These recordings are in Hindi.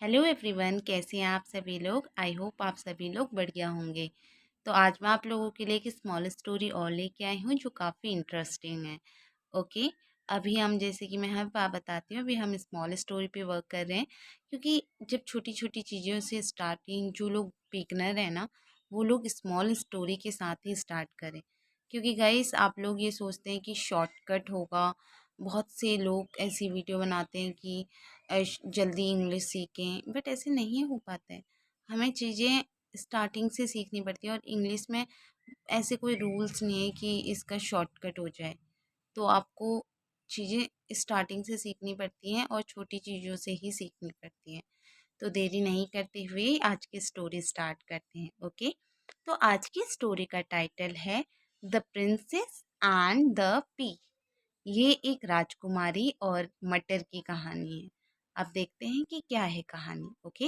हेलो एवरीवन, कैसे हैं आप सभी लोग। आई होप आप सभी लोग बढ़िया होंगे। तो आज मैं आप लोगों के लिए एक स्मॉल स्टोरी और लेके आई हूँ जो काफ़ी इंटरेस्टिंग है। ओके। अभी हम जैसे कि मैं हर बार बताती हूँ, अभी हम स्मॉल स्टोरी पे वर्क कर रहे हैं क्योंकि जब छोटी छोटी चीज़ों से स्टार्टिंग जो लोग बिगनर है ना, वो लोग स्मॉल स्टोरी के साथ ही स्टार्ट करें। क्योंकि गाइस आप लोग ये सोचते हैं कि शॉर्टकट होगा। बहुत से लोग ऐसी वीडियो बनाते हैं कि जल्दी इंग्लिश सीखें, बट ऐसे नहीं हो पाता है। हमें चीज़ें स्टार्टिंग से सीखनी पड़ती है और इंग्लिश में ऐसे कोई रूल्स नहीं है कि इसका शॉर्टकट हो जाए। तो आपको चीज़ें स्टार्टिंग से सीखनी पड़ती हैं और छोटी चीज़ों से ही सीखनी पड़ती हैं। तो देरी नहीं करते हुए आज की स्टोरी स्टार्ट करते हैं। ओके। तो आज की स्टोरी का टाइटल है the princess and the P. ये एक राजकुमारी और मटर की कहानी है। अब देखते हैं कि क्या है कहानी। ओके।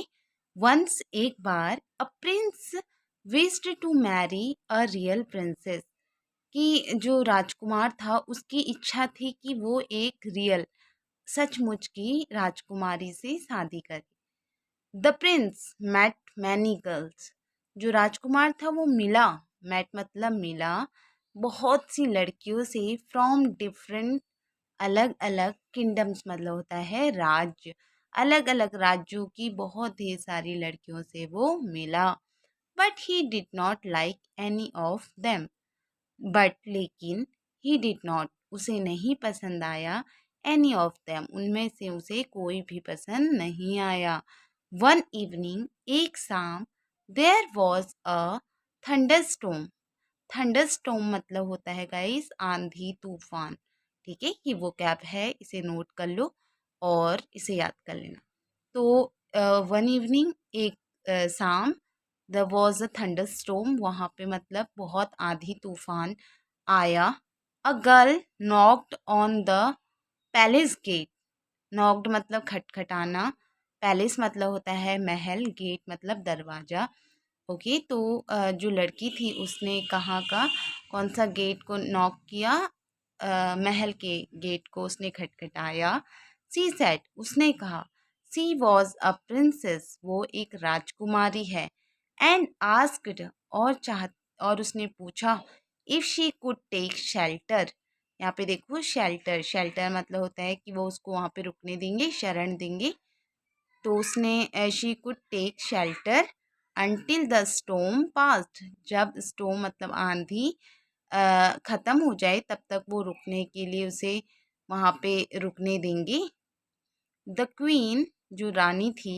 वंस एक बार a prince wished to marry a real princess. कि जो राजकुमार था उसकी इच्छा थी कि वो एक रियल सचमुच की राजकुमारी से शादी करे। The prince met many girls. जो राजकुमार था वो मिला। मेट मतलब मिला बहुत सी लड़कियों से फ्रॉम डिफरेंट अलग अलग किंगडम्स मतलब होता है राज्य। अलग अलग राज्यों की बहुत ढेर सारी लड़कियों से वो मिला। But he did not like any of them. But लेकिन ही डिड नॉट उसे नहीं पसंद आया। एनी ऑफ देम उनमें से उसे कोई भी पसंद नहीं आया। वन इवनिंग एक शाम there was a thunderstorm. Thunderstorm मतलब होता है गाइस आंधी तूफान। ठीक है, कि वो कैब है, इसे नोट कर लो और इसे याद कर लेना। तो वन इवनिंग एक शाम there was a thunderstorm, वहाँ पे मतलब बहुत आंधी तूफान आया। A girl knocked on the palace gate. Knocked मतलब खटखटाना। पैलेस मतलब होता है महल, गेट मतलब दरवाज़ा। ओके। तो जो लड़की थी उसने कहाँ का कौन सा गेट को नॉक किया। महल के गेट को उसने खटखटाया। सी सेड उसने कहा। सी वॉज अ प्रिंसेस वो एक राजकुमारी है। एंड आस्क्ड और उसने पूछा if she could take shelter. यहाँ पे देखो शेल्टर, शेल्टर मतलब होता है कि वो उसको वहाँ पे रुकने देंगे, शरण देंगे। तो उसने she could take shelter until the storm passed. जब स्टोम मतलब आंधी ख़त्म हो जाए तब तक वो रुकने के लिए उसे वहाँ पे रुकने देंगे। द क्वीन जो रानी थी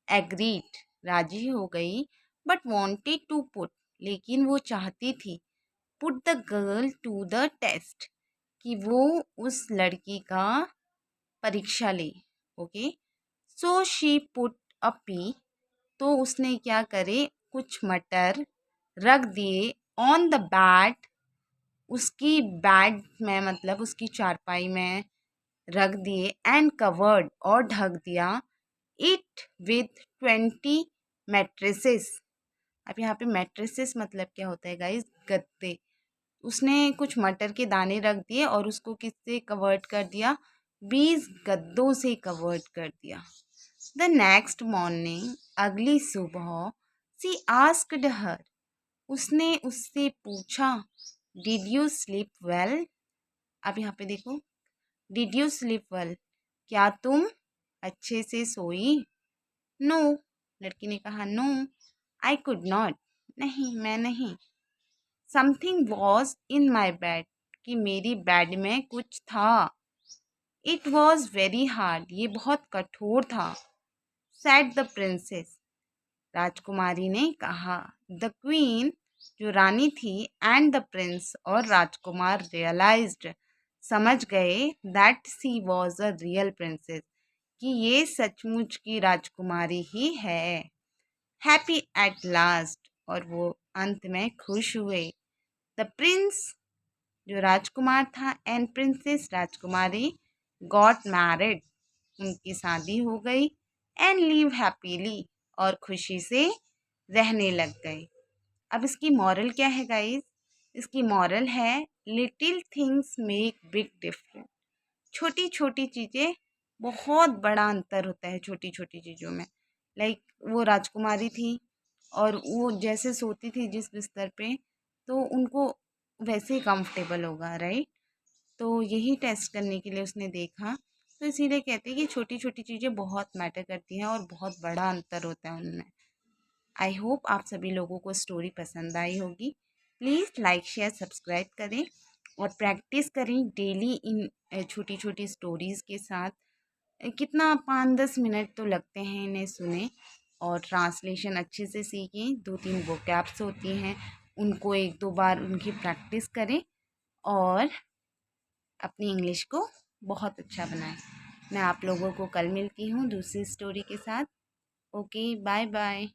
एग्रीड राजी हो गई। बट वॉन्टेड टू पुट लेकिन वो चाहती थी put the girl to the test कि वो उस लड़की का परीक्षा ले। Okay. So she put a pea. तो उसने क्या करे कुछ मटर रख दिए ऑन द बैट। उसकी बेड में मतलब उसकी चारपाई में रख दिए। एंड कवर्ड और ढक दिया इट विथ 20 मैट्रेसेस। अब यहाँ पे मैट्रेसेस मतलब क्या होता है गाइस, गद्दे। उसने कुछ मटर के दाने रख दिए और उसको किससे कवर्ड कर दिया, 20 गद्दों से कवर्ड कर दिया। द नेक्स्ट मॉर्निंग अगली सुबह सी आस्क्ड हर। उसने उससे पूछा डिड यू स्लीप वेल। अब यहाँ पे देखो डिड यू स्लीप वेल, क्या तुम अच्छे से सोई। नो लड़की ने कहा नो आई कुड नॉट, नहीं मैं नहीं। Something was in my bed, कि मेरी बेड में कुछ था। इट वॉज वेरी हार्ड, ये बहुत कठोर था। सेड द प्रिंसेस, राजकुमारी ने कहा। द क्वीन जो रानी थी एंड द प्रिंस और राजकुमार रियलाइज्ड समझ गए that she was a real princess, कि ये सचमुच की राजकुमारी ही है। हैप्पी एट लास्ट, और वो अंत में खुश हुए। द प्रिंस जो राजकुमार था and princess Rajkumari got married, उनकी शादी हो गई। एंड लिव हैप्पीली, और खुशी से रहने लग गए। अब इसकी मॉरल क्या है गाइस, इसकी मॉरल है little things make big difference. छोटी छोटी चीज़ें बहुत बड़ा अंतर होता है छोटी छोटी चीज़ों में। लाइक वो राजकुमारी थी और वो जैसे सोती थी जिस बिस्तर पे, तो उनको वैसे ही कंफर्टेबल होगा, राइट। तो यही टेस्ट करने के लिए उसने देखा। तो इसीलिए कहते हैं कि छोटी छोटी चीज़ें बहुत मैटर करती हैं और बहुत बड़ा अंतर होता है उनमें। आई होप आप सभी लोगों को स्टोरी पसंद आई होगी। प्लीज़ लाइक शेयर सब्सक्राइब करें और प्रैक्टिस करें डेली इन छोटी छोटी स्टोरीज़ के साथ। कितना 5-10 मिनट तो लगते हैं इन्हें सुने, और ट्रांसलेशन अच्छे से सीखें। 2-3 वोकैब्स होती हैं, उनको 1-2 बार उनकी प्रैक्टिस करें और अपनी इंग्लिश को बहुत अच्छा बनाएं। मैं आप लोगों को कल मिलती हूँ दूसरी स्टोरी के साथ। Okay, bye bye.